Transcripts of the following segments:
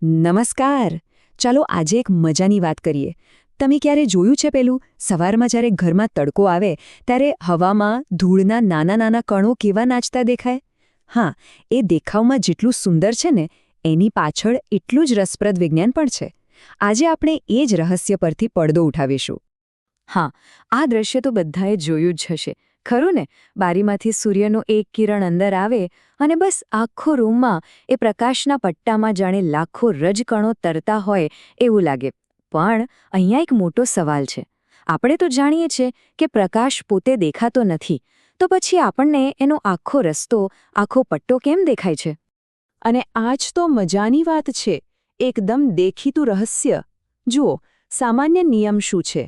નમસ્કાર. ચાલો આજે એક મજાની વાત કરીએ. તમે ક્યારે જોયું છે પેલું સવારમાં જ્યારે ઘરમાં તડકો આવે ત્યારે હવામાં ધૂળના નાના નાના કણો કેવા નાચતા દેખાય? હા, એ દેખાવમાં જેટલું સુંદર છે ને એની પાછળ એટલું જ રસપ્રદ વિજ્ઞાન પણ છે. આજે આપણે એ જ રહસ્ય પરથી પડદો ઉઠાવીશું. હા, આ દ્રશ્ય તો બધાએ જોયું જ હશે, ખરું ને? બારીમાંથી સૂર્યનું એક કિરણ અંદર આવે અને બસ આખો રૂમમાં એ પ્રકાશના પટ્ટામાં જાણે લાખો રજકણો તરતા હોય એવું લાગે. પણ અહીંયા એક મોટો સવાલ છે. આપણે તો જાણીએ છીએ કે પ્રકાશ પોતે દેખાતો નથી, તો પછી આપણને એનો આખો રસ્તો, આખો પટ્ટો કેમ દેખાય છે? અને આ જ તો મજાની વાત છે, એકદમ દેખીતું રહસ્ય. જુઓ, સામાન્ય નિયમ શું છે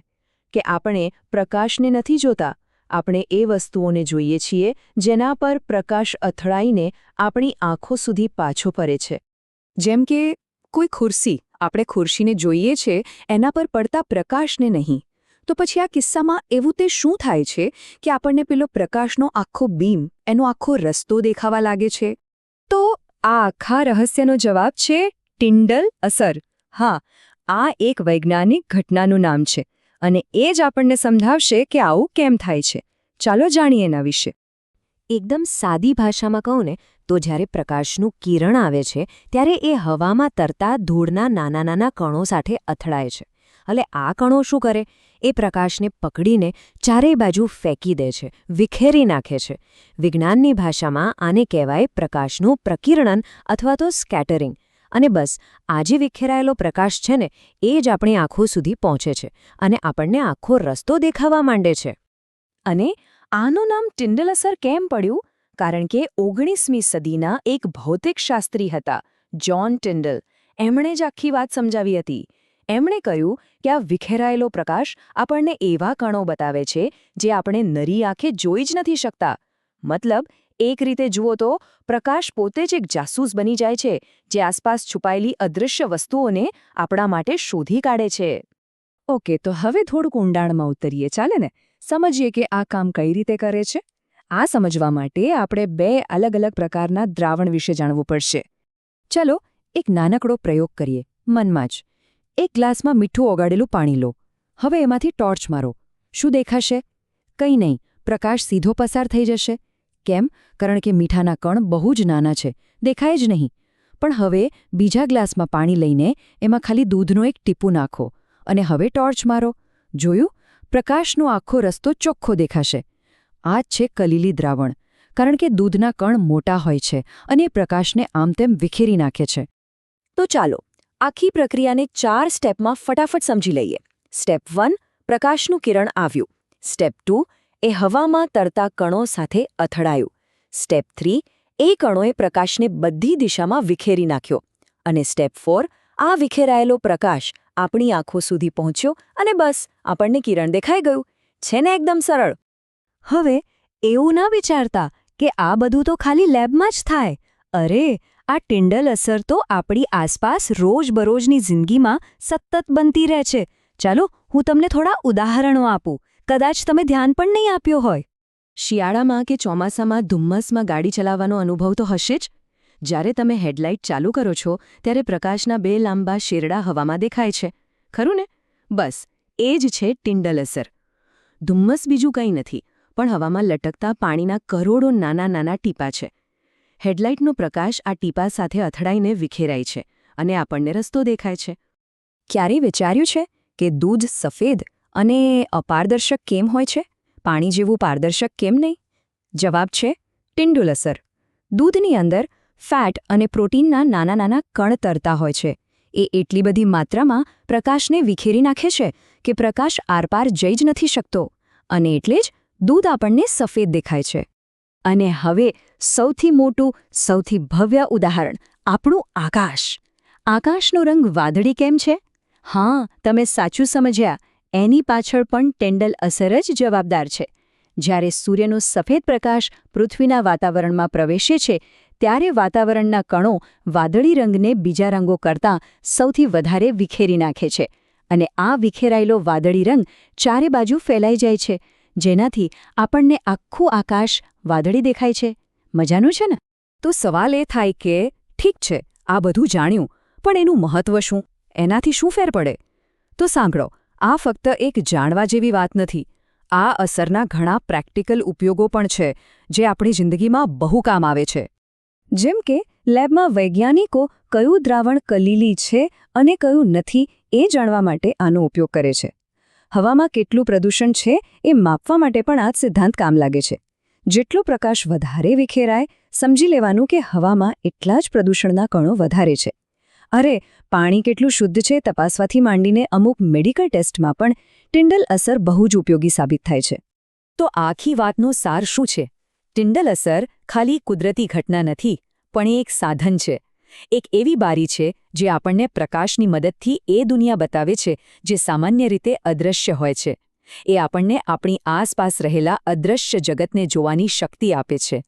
કે આપણે પ્રકાશને નથી જોતા, આપણે એ વસ્તુઓને જોઈએ છીએ જેના પર પ્રકાશ અથડાઈને આપણી આંખો સુધી પાછો ફરે છે. જેમ કે કોઈ ખુરશી, આપણે ખુરશીને જોઈએ છે એના પર પડતા પ્રકાશને નહીં. તો પછી આ કિસ્સામાં એવું તે શું થાય છે કે આપણને પેલો પ્રકાશનો આખો બીમ, એનો આખો રસ્તો દેખાવા લાગે છે? તો આ આખા રહસ્યનો જવાબ છે ટિન્ડલ અસર. હા, આ એક વૈજ્ઞાનિક ઘટનાનું નામ છે અને એ જ આપણને સમજાવશે કે આવું કેમ થાય છે. ચાલો જાણીએ એના વિશે. એકદમ સાદી ભાષામાં કહું ને તો જ્યારે પ્રકાશનું કિરણ આવે છે ત્યારે એ હવામાં તરતા ધૂળના નાના નાના કણો સાથે અથડાય છે. એટલે આ કણો શું કરે? એ પ્રકાશને પકડીને ચારેય બાજુ ફેંકી દે છે, વિખેરી નાખે છે. વિજ્ઞાનની ભાષામાં આને કહેવાય પ્રકાશનું પ્રકિરણન અથવા તો સ્કેટરિંગ. અને બસ આ જે વિખેરાયેલો પ્રકાશ છે ને એ જ આપણી આંખો સુધી પહોંચે છે અને આપણને આખો રસ્તો દેખાવા માંડે છે. અને આનું નામ ટિન્ડલ અસર કેમ પડ્યું? કારણ કે 19મી સદીના એક ભૌતિકશાસ્ત્રી હતા, જ્હોન ટિન્ડલ. એમણે જ આખી વાત સમજાવી હતી. એમણે કહ્યું કે આ વિખેરાયેલો પ્રકાશ આપણને એવા કણો બતાવે છે જે આપણે નરી આંખે જોઈ જ નથી શકતા. મતલબ, એક રીતે જુઓ તો પ્રકાશ પોતે જ એક જાસૂસ બની જાય છે જે આસપાસ છુપાયેલી અદૃશ્ય વસ્તુઓને આપણા માટે શોધી કાઢે છે. ઓકે, તો હવે થોડુંક ઊંડાણમાં ઉતરીએ, ચાલે ને? સમજીએ કે આ કામ કઈ રીતે કરે છે. આ સમજવા માટે આપણે બે અલગ અલગ પ્રકારના દ્રાવણ વિશે જાણવું પડશે. ચલો એક નાનકડો પ્રયોગ કરીએ, મનમાં જ. એક ગ્લાસમાં મીઠું ઓગાળેલું પાણી લો. હવે એમાંથી ટોર્ચ મારો. શું દેખાશે? કંઈ નહીં, પ્રકાશ સીધો પસાર થઈ જશે. કેમ? કારણ કે મીઠાના કણ બહુ જ નાના છે, દેખાય જ નહીં. પણ હવે બીજા ગ્લાસમાં પાણી લઈને એમાં ખાલી દૂધનો એક ટીપું નાખો અને હવે ટોર્ચ મારો. જોયું? પ્રકાશનો આખો રસ્તો ચોખ્ખો દેખાશે. આ જ છે કલીલી દ્રાવણ, કારણ કે દૂધના કણ મોટા હોય છે અને એ પ્રકાશને આમ તેમ વિખેરી નાખે છે. તો ચાલો આખી પ્રક્રિયાને 4 સ્ટેપમાં ફટાફટ સમજી લઈએ. સ્ટેપ 1, પ્રકાશનું કિરણ આવ્યું. સ્ટેપ 2, એ હવામાં તરતા કણો સાથે અથડાયું. સ્ટેપ 3, એ કણોએ પ્રકાશને બધી દિશામાં વિખેરી નાખ્યો. અને સ્ટેપ 4, આ વિખેરાયેલો પ્રકાશ આપણી આંખો સુધી પહોંચ્યો અને બસ આપણને કિરણ દેખાઈ ગયું. છે ને એકદમ સરળ? હવે એવું ના વિચારતા કે આ બધું તો ખાલી લેબમાં જ થાય. અરે, આ ટિન્ડલ અસર તો આપણી આસપાસ રોજબરોજની જિંદગીમાં સતત બનતી રહે છે. ચાલો હું તમને થોડા ઉદાહરણો આપું, કદાચ તમે ધ્યાન પણ નહીં આપ્યો હોય. શિયાળામાં કે ચોમાસામાં ધુમ્મસમાં ગાડી ચલાવવાનો અનુભવ તો હશે જ. જ્યારે તમે હેડલાઇટ ચાલુ કરો છો ત્યારે પ્રકાશના 2 લાંબા શેરડા હવામાં દેખાય છે, ખરું ને? બસ એ જ છે ટિન્ડલ અસર. ધુમ્મસ બીજું કંઈ નથી, પણ હવામાં લટકતા પાણીના કરોડો નાના નાના ટીપાં છે. હેડલાઇટનો પ્રકાશ આ ટીપા સાથે અથડાઈને વિખેરાય છે અને આપણને રસ્તો દેખાય છે. ક્યારેય વિચાર્યું છે કે દૂધ સફેદ અને અપારદર્શક કેમ હોય છે? પાણી જેવું પારદર્શક કેમ નહીં? જવાબ છે ટિન્ડલ અસર. દૂધની અંદર ફેટ અને પ્રોટીનના નાના નાના કણ તરતા હોય છે. એ એટલી બધી માત્રામાં પ્રકાશને વિખેરી નાખે છે કે પ્રકાશ આરપાર જઈ જ નથી શકતો અને એટલે જ દૂધ આપણને સફેદ દેખાય છે. અને હવે સૌથી મોટું, સૌથી ભવ્ય ઉદાહરણ, આપણું આકાશ. આકાશનો રંગ વાદળી કેમ છે? હા, તમે સાચું સમજ્યા. એની પાછળ પણ ટિન્ડલ અસર જ જવાબદાર છે. જ્યારે સૂર્યનો સફેદ પ્રકાશ પૃથ્વીના વાતાવરણમાં પ્રવેશે છે ત્યારે વાતાવરણના કણો વાદળી રંગને બીજા રંગો કરતાં સૌથી વધારે વિખેરી નાખે છે અને આ વિખેરાયેલો વાદળી રંગ ચારે બાજુ ફેલાઈ જાય છે, જેનાથી આપણને આખું આકાશ વાદળી દેખાય છે. મજાનું છે ને? તો સવાલ એ થાય કે ઠીક છે, આ બધું જાણ્યું, પણ એનું મહત્વ શું? એનાથી શું ફેર પડે? તો સાંભળો, આ ફક્ત એક જાણવા જેવી વાત નથી. આ અસરના ઘણા પ્રેક્ટિકલ ઉપયોગો પણ છે જે આપણી જિંદગીમાં બહુ કામ આવે છે. જેમ કે લેબમાં વૈજ્ઞાનિકો કયું દ્રાવણ કલીલી છે અને કયું નથી એ જાણવા માટે આનો ઉપયોગ કરે છે. હવામાં કેટલું પ્રદૂષણ છે એ માપવા માટે પણ આ જ સિદ્ધાંત કામ લાગે છે. જેટલો પ્રકાશ વધારે વિખેરાય, સમજી લેવાનું કે હવામાં એટલા જ પ્રદૂષણના કણો વધારે છે. અરે, પાણી કેટલું શુદ્ધ છે તપાસવાથી માંડીને અમુક મેડિકલ ટેસ્ટમાં પણ ટિન્ડલ અસર બહુ જ ઉપયોગી સાબિત થાય છે. તો આખી વાતનો સાર શું છે? ટિન્ડલ અસર ખાલી કુદરતી ઘટના નથી, પણ એ એક સાધન છે. એક એવી બારી છે જે આપણને પ્રકાશની મદદથી એ દુનિયા બતાવે છે જે સામાન્ય રીતે અદૃશ્ય હોય છે. એ આપણને આપણી આસપાસ રહેલા અદૃશ્ય જગતને જોવાની શક્તિ આપે છે.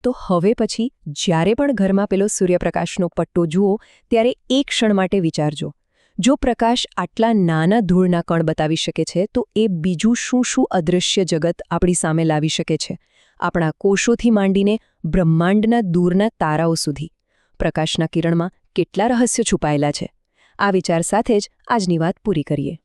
તો હવે પછી જ્યારે પણ ઘરમાં પેલો સૂર્યપ્રકાશનો પટ્ટો જુઓ ત્યારે એક ક્ષણ માટે વિચારજો. જો પ્રકાશ આટલા નાના ધૂળના કણ બતાવી શકે છે તો એ બીજું શું અદૃશ્ય જગત આપણી સામે લાવી શકે છે? આપણા કોષોથી માંડીને બ્રહ્માંડના દૂરના તારાઓ સુધી પ્રકાશના કિરણમાં કેટલા રહસ્યો છુપાયેલા છે? આ વિચાર સાથે જ આજની વાત પૂરી કરીએ.